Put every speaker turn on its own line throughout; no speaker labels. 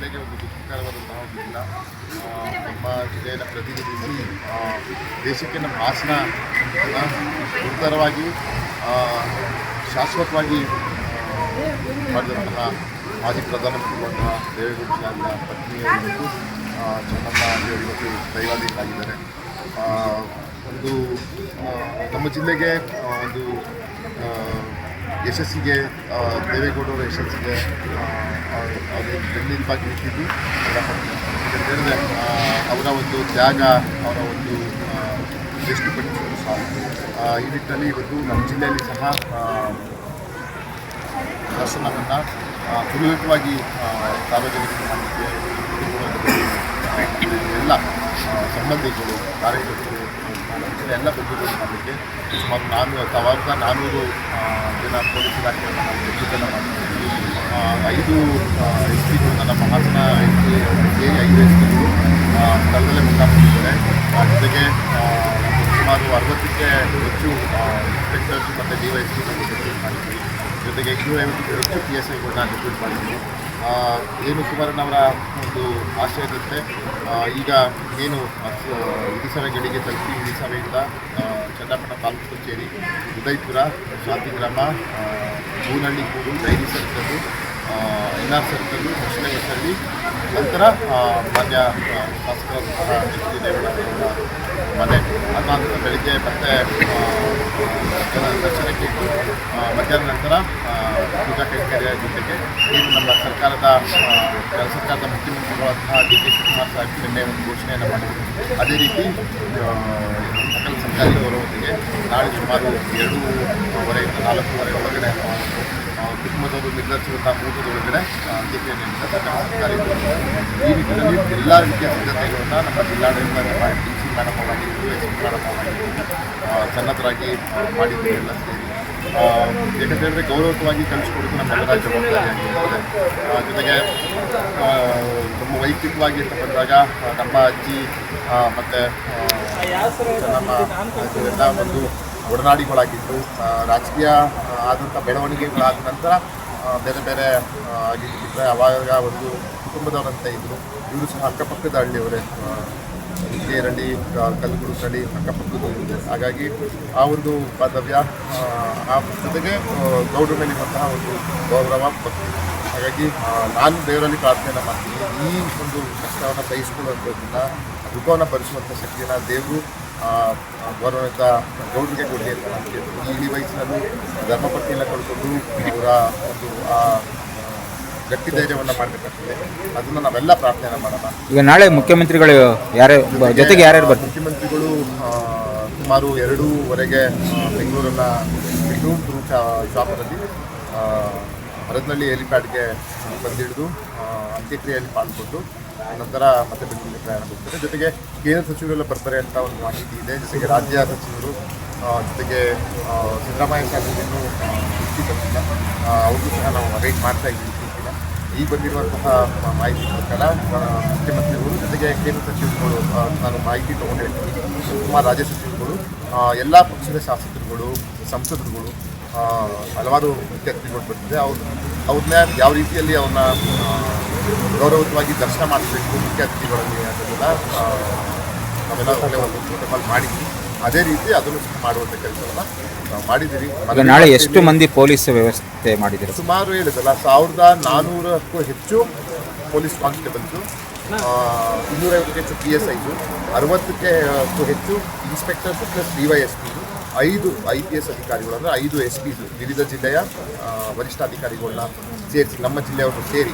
ಜಿಲ್ಲೆಗೆ ಒಂದು ದುಃಖಕರವಾದಂತಹ ಒಂದು ದಿನ. ನಮ್ಮ ಜಿಲ್ಲೆಯನ್ನು ಪ್ರತಿನಿಧಿಸಿ ದೇಶಕ್ಕೆ ನಮ್ಮ ಹಾಸನ ಗುರುತರವಾಗಿ ಶಾಶ್ವತವಾಗಿ ಮಾಡಿದಂತಹ ಮಾಜಿ ಪ್ರಧಾನಮಂತ್ರಿಗಳಂತಹ ದೇವೇಗೌಡ ಅವರ ಪತ್ನಿಯವರು ಚೆನ್ನಮ್ಮ ಇವತ್ತು ದೈವಾಧೀನರಾಗಿದ್ದಾರೆ. ಒಂದು ನಮ್ಮ ಜಿಲ್ಲೆಗೆ ಒಂದು ಯಶಸ್ಸಿಗೆ ದೇವೇಗೌಡರ ಯಶಸ್ಸಿಗೆ ಅದು ಬೆನ್ನೆಲುಬಾಗಿ ನಿಂತಿದ್ದು ಹೇಳಿದ್ರೆ ಅವರ ಒಂದು ತ್ಯಾಗ, ಅವರ ಒಂದು ಎಷ್ಟು ಪಡಿಸಲು ಸಾಕು. ಈ ನಿಟ್ಟಿನಲ್ಲಿ ಇವತ್ತು ನಮ್ಮ ಜಿಲ್ಲೆಯಲ್ಲಿ ಸಹ ದರ್ಶನವನ್ನು ಸುಲಭವಾಗಿ ಸಾರ್ವಜನಿಕರು ಮಾಡಲಿಕ್ಕೆ ಎಲ್ಲ ಸಂಬಂಧಿಗಳು, ಕಾರ್ಯಕರ್ತರು ಎಲ್ಲ ಬಂಧುಗಳು ಮಾಡಲಿಕ್ಕೆ ಸುಮಾರು 400 ಜನ ಪೊಲೀಸ್ ಇಲಾಖೆಯನ್ನು ನಾವು ಹೆಚ್ಚುಗಳನ್ನು ಮಾಡ್ತೀವಿ. 5 ಎಸ್ ಪಿಗಳನ್ನು ನಮ್ಮ ಹಾಸನ ಸೇರಿ 5 ಎಸ್ ಪಿಗಳು ಸ್ಥಳದಲ್ಲೇ ಮುಖಾಮುಖಿದ್ದಾರೆ. ಜೊತೆಗೆ ಸುಮಾರು 60ಕ್ಕೆ ಹೆಚ್ಚು ಇನ್ಸ್ಪೆಕ್ಟರ್ಸ್ ಮತ್ತು DYSP ರೆಕ್ರೂಟ್ ಮಾಡಿದ್ವಿ. ಜೊತೆಗೆ 250ಕ್ಕೂ ಹೆಚ್ಚು PSIಗಳನ್ನ ರೆಕ್ರೂಟ್ ಮಾಡಿದ್ವಿ. ಏನು ಕುಮಾರಣ್ಣವರ ಒಂದು ಆಶಯದಂತೆ ಈಗ ಏನು ಇಳಿಸವೆ ಗಡಿಗೆ ತಲುಪಿ ಇಳಿಸವೆಯಿಂದ ಚನ್ನಪಟ್ಟಣ ತಾಲೂಕು ಕಚೇರಿ, ಉದಯಪುರ, ಶಾಂತಿಗ್ರಾಮ, ಬೂನಹಳ್ಳಿ ಕೂಡು, ಡೈರಿ ಸರ್ಕಲ್ಲು, NR ಸರ್ಕಲ್ಲು, ಹೊಸನಗರದಲ್ಲಿ ನಂತರ ಮಾನ್ಯ ಶಾಸಕರಾದಂತಹ ಎಚ್.ಡಿ. ದೇವೇಗೌಡರ ಮನೆ ಅದಾದ ಬೆಳಗ್ಗೆ ಮತ್ತೆ ದರ್ಶನಕ್ಕೆ ಇಟ್ಟು ಮಧ್ಯಾಹ್ನ ನಂತರ ಪೂಜಾ ಕೈಂಕರ್ಯ ಜೊತೆಗೆ ಏನು ನಮ್ಮ ಸರ್ಕಾರದ ಮುಖ್ಯಮಂತ್ರಿಗಳಾದಂತಹ DK ಶಿವಕುಮಾರ್ ಸಾಹೇಬ್ ನಿನ್ನೆ ಒಂದು ಘೋಷಣೆಯನ್ನು ಮಾಡಿದರು. ಅದೇ ರೀತಿ ಸಕಲ ಸರ್ಕಾರಿ ಗೌರವದೊಂದಿಗೆ ನಾಳೆ ಸುಮಾರು 2:15 4 ಒಳಗಡೆ ಕುಟುಂಬದವರು ನಿರ್ಧರಿಸಿರುವಂಥ ಮುಹೂರ್ತದೊಳಗಡೆ ಅಂತ್ಯಕ್ರಿಯೆಯಿಂದ ಸಕಲ ಸರ್ಕಾರಿ ಈ ನಿಟ್ಟಿನಲ್ಲಿ ಎಲ್ಲ ರೀತಿಯ ಸಿದ್ಧತೆಗಳನ್ನು ನಮ್ಮ ಜಿಲ್ಲಾಡಳಿತ DC ಮೇಡಮ್ ಅವರಾಗಿರ್ಬೋದು, SP ಮೇಡಮ್ ಅವರಾಗಿರ್ಬೋದು ಸನ್ನದ್ಧರಾಗಿ ಮಾಡಿದ್ದು ಎಲ್ಲ ಸೇರಿ ಯಾಕಂತ ಹೇಳಿದ್ರೆ ಗೌರವವಾಗಿ ಕಲಿಸ್ಕೊಡೋದು ನಮ್ಮೆಲ್ಲರ ಜವಾಬ್ದಾರಿಯಾಗಿರ್ತದೆ. ಜೊತೆಗೆ ನಮ್ಮ ವೈಯಕ್ತಿಕವಾಗಿ ಅಂತ ಬಂದಾಗ ನಮ್ಮ ಅಜ್ಜಿ ಮತ್ತು ನಮ್ಮ ಎಲ್ಲ ಒಂದು ಒಡನಾಡಿಗಳಾಗಿದ್ದು ರಾಜಕೀಯ ಆದಂಥ ಬೆಳವಣಿಗೆಗಳಾದ ನಂತರ ಬೇರೆ ಬೇರೆ ಆಗಿದ್ದರೆ ಆವಾಗ ಒಂದು ಕುಟುಂಬದವರಂತ ಇದ್ದರು. ಇವರು ಸಹ ಅಕ್ಕಪಕ್ಕದ ಹಳ್ಳಿಯವರೇ, ಕೇರಳ್ಳಿ, ಕಲ್ಲುಗುಡುಕಳ್ಳಿ ಅಕ್ಕಪಕ್ಕದವರಿದೆ. ಹಾಗಾಗಿ ಆ ಒಂದು ಬಾಂಧವ್ಯ, ಆ ಜೊತೆಗೆ ಗೌಡರ ಮೇಲಿರುವಂತಹ ಒಂದು ಗೌರವ ಭಕ್ತಿ. ಹಾಗಾಗಿ ನಾನು ದೇವರಲ್ಲಿ ಪ್ರಾರ್ಥನೆಯನ್ನು ಮಾಡ್ತೀನಿ, ಈ ಒಂದು ಕಷ್ಟವನ್ನು ಸಹಿಸಿಕೊಳ್ಳುವಂಥದ್ದನ್ನ ದುಃಖವನ್ನು ಭರಿಸುವಂಥ ಶಕ್ತಿಯನ್ನು ದೇವರು ಗೌರವಯುತ ಗೌಡರಿಗೆ ಕೊಡಲಿ ಅಂತ ಮಾಡ್ತೀವಿ. ಈ ಇಳಿ ವಯಸ್ಸಿನಲ್ಲೂ ಧರ್ಮಪತ್ನಿಯನ್ನು ಕಳ್ಕೊಂಡು ಅವರ ಒಂದು ಗಟ್ಟಿ ಧೈರ್ಯವನ್ನು ಮಾಡಬೇಕಾಗ್ತದೆ. ಅದನ್ನು ನಾವೆಲ್ಲ ಪ್ರಾರ್ಥನೆ ಮಾಡೋಣ.
ಈಗ ನಾಳೆ ಮುಖ್ಯಮಂತ್ರಿಗಳು ಜೊತೆಗೆ ಯಾರ್ಯಾರು ಬರ್ತಾರೆ?
ಮುಖ್ಯಮಂತ್ರಿಗಳು ಸುಮಾರು 2:15 ಬೆಂಗಳೂರು ಶಾಪದಲ್ಲಿ ಹರದನಹಳ್ಳಿ ಹೆಲಿಪ್ಯಾಡ್ಗೆ ಬಂದಿಳಿದು ಅಂತ್ಯಕ್ರಿಯೆಯಲ್ಲಿ ಪಾಲ್ಗೊಂಡು ನಂತರ ಮತ್ತೆ ಬೆಂಗಳೂರಿಗೆ ಪ್ರಯಾಣ ಹೋಗ್ತಾರೆ. ಜೊತೆಗೆ ಕೇಂದ್ರ ಸಚಿವರೆಲ್ಲ ಬರ್ತಾರೆ ಅಂತ ಒಂದು ಮಾಹಿತಿ ಇದೆ. ಜೊತೆಗೆ ರಾಜ್ಯ ಸಚಿವರು, ಜೊತೆಗೆ ಸಿದ್ದರಾಮಯ್ಯ ಸಾಹೇಬರನ್ನು ದೃಷ್ಟಿ ಬಂದಿಲ್ಲ, ಅವ್ರಿಗೂ ಸಹ ನಾವು ವೇಟ್ ಮಾಡ್ತಾ ಇದ್ದೀವಿ. ಈಗ ಬಂದಿರುವಂತಹ ಮಾಹಿತಿ ಪ್ರಕಾರ ಮುಖ್ಯಮಂತ್ರಿಗಳು ಜೊತೆಗೆ ಕೇಂದ್ರ ಸಚಿವರುಗಳು, ನಾನು ಮಾಹಿತಿ ತೊಗೊಂಡು ಹೇಳ್ತೀನಿ, ಸುಮಾರು ರಾಜ್ಯ ಸಚಿವರುಗಳು, ಎಲ್ಲ ಪಕ್ಷದ ಶಾಸಕರುಗಳು, ಸಂಸದರುಗಳು, ಹಲವಾರು ಮುಖ್ಯ ಅತಿಥಿಗಳು ಬರ್ತಿದೆ. ಅವ್ರನ್ನ ಯಾವ ರೀತಿಯಲ್ಲಿ ಅವ್ರನ್ನ ಗೌರವಯುತವಾಗಿ ದರ್ಶನ ಮಾಡಿಸಬೇಕು ಮುಖ್ಯ ಅತಿಥಿಗಳಲ್ಲಿ ಅದನ್ನೆಲ್ಲ ನಾವೆಲ್ಲ ಒಂದು ಪ್ರೋಟೋಕಾಲ್ ಮಾಡಿದ್ವಿ. ಅದೇ ರೀತಿ ಅದನ್ನು ಮಾಡುವಂಥ ಕೆಲಸವನ್ನು ನಾವು ಮಾಡಿದ್ದೀವಿ.
ನಾಳೆ ಎಷ್ಟು ಮಂದಿ ಪೊಲೀಸ್ ವ್ಯವಸ್ಥೆ ಮಾಡಿದ್ದೀರಿ?
ಸುಮಾರು ಹೇಳಿದಲ್ಲ 1400ಕ್ಕೂ ಹೆಚ್ಚು ಪೊಲೀಸ್ ಕಾನ್ಸ್ಟೇಬಲ್ಸು, 250ಕ್ಕೆ ಹೆಚ್ಚು PSIಸು, 60ಕ್ಕೂ ಹೆಚ್ಚು ಇನ್ಸ್ಪೆಕ್ಟರ್ಸು ಪ್ಲಸ್ DYSP, 5 IPS ಅಧಿಕಾರಿಗಳು, ಅಂದರೆ 5 SPs ವಿವಿಧ ಜಿಲ್ಲೆಯ ವರಿಷ್ಠಾಧಿಕಾರಿಗಳನ್ನ ಸೇರಿಸಿ ನಮ್ಮ ಜಿಲ್ಲೆಯವರು ಸೇರಿ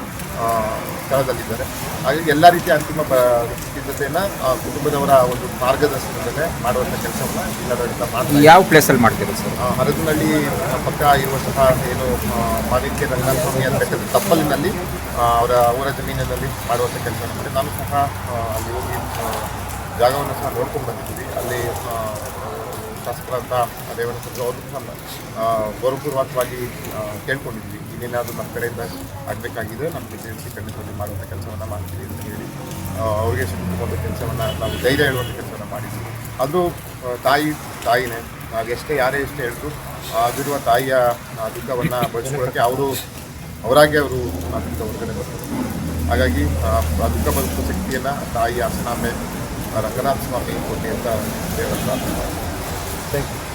ಸ್ಥಳದಲ್ಲಿದ್ದಾರೆ. ಹಾಗಾಗಿ ಎಲ್ಲ ರೀತಿಯ ಅಂತಿಮ ಸಿದ್ಧತೆಯನ್ನು ಕುಟುಂಬದವರ ಒಂದು ಮಾರ್ಗದರ್ಶನದಲ್ಲೇ ಮಾಡುವಂಥ ಕೆಲಸವನ್ನು ಜಿಲ್ಲಾಡಳಿತ ಮಾಡ್ತಾರೆ.
ಯಾವ ಪ್ಲೇಸಲ್ಲಿ ಮಾಡ್ತೀರಾ ಸರ್?
ಹರದನಹಳ್ಳಿ ಪಕ್ಕ ಇರುವಂತಹ ಏನು ಮಾಣಿಕ್ಯ ರಂಗಸ್ವಾಮಿ ಅಂತಕ್ಕಂಥ ತಪ್ಪಲಿನಲ್ಲಿ ಅವರ ಜಮೀನಿನಲ್ಲಿ ಮಾಡುವಂಥ ಕೆಲಸ ಮಾಡ್ತಾರೆ. ನಾನು ಸಹ ಅಲ್ಲಿ ಹೋಗಿ ಜಾಗವನ್ನು ಸಹ ನೋಡ್ಕೊಂಡು ಬಂದಿದ್ದೀವಿ. ಅಲ್ಲಿ ಶಾಸಕರಂತ ದೇವೇಗೌಡ ಸಚಿವರು ಅವರು ಸಹ ಗೌರವಪೂರ್ವಕವಾಗಿ ಕೇಳ್ಕೊಂಡಿದ್ವಿ, ಇನ್ನೇನಾದರೂ ನಮ್ಮ ಕಡೆಯಿಂದ ಆಗಬೇಕಾಗಿದೆ ನಮಗೆ ತಿಳಿಸಿ ಖಂಡಿತವಾಗಿ ಮಾಡುವಂಥ ಕೆಲಸವನ್ನು ಮಾಡ್ತೀವಿ ಅಂತ ಹೇಳಿ ಅವರಿಗೆ ಸಿಕ್ಕುವಂಥ ಕೆಲಸವನ್ನು ನಾವು ಧೈರ್ಯ ಹೇಳುವಂಥ ಕೆಲಸವನ್ನು ಮಾಡಿದ್ವಿ. ಅದು ತಾಯಿನೇ, ನಾವು ಯಾರೇ ಎಷ್ಟೇ ಹೇಳಿದ್ರು ಆಗಿರುವ ತಾಯಿಯ ದುಃಖವನ್ನು ಬಳಸ್ಕೊಳ್ಳೋಕ್ಕೆ ಅವರಾಗೆ ಅವರು ಅದರಿಂದ ಹೊರಗಡೆ ಬರ್ತಾರೆ. ಹಾಗಾಗಿ ಆ ದುಃಖ ಬದುಕುವ ಶಕ್ತಿಯನ್ನು ತಾಯಿ ಹಾಸನಾಂಬೆ ರಂಗನಾಥ ಸ್ವಾಮಿ ಕೊಡಿ ಅಂತ ದೇವರ ಪ್ರಾರ್ಥನೆ ಮಾಡ್ತೀನಿ.
Thank you.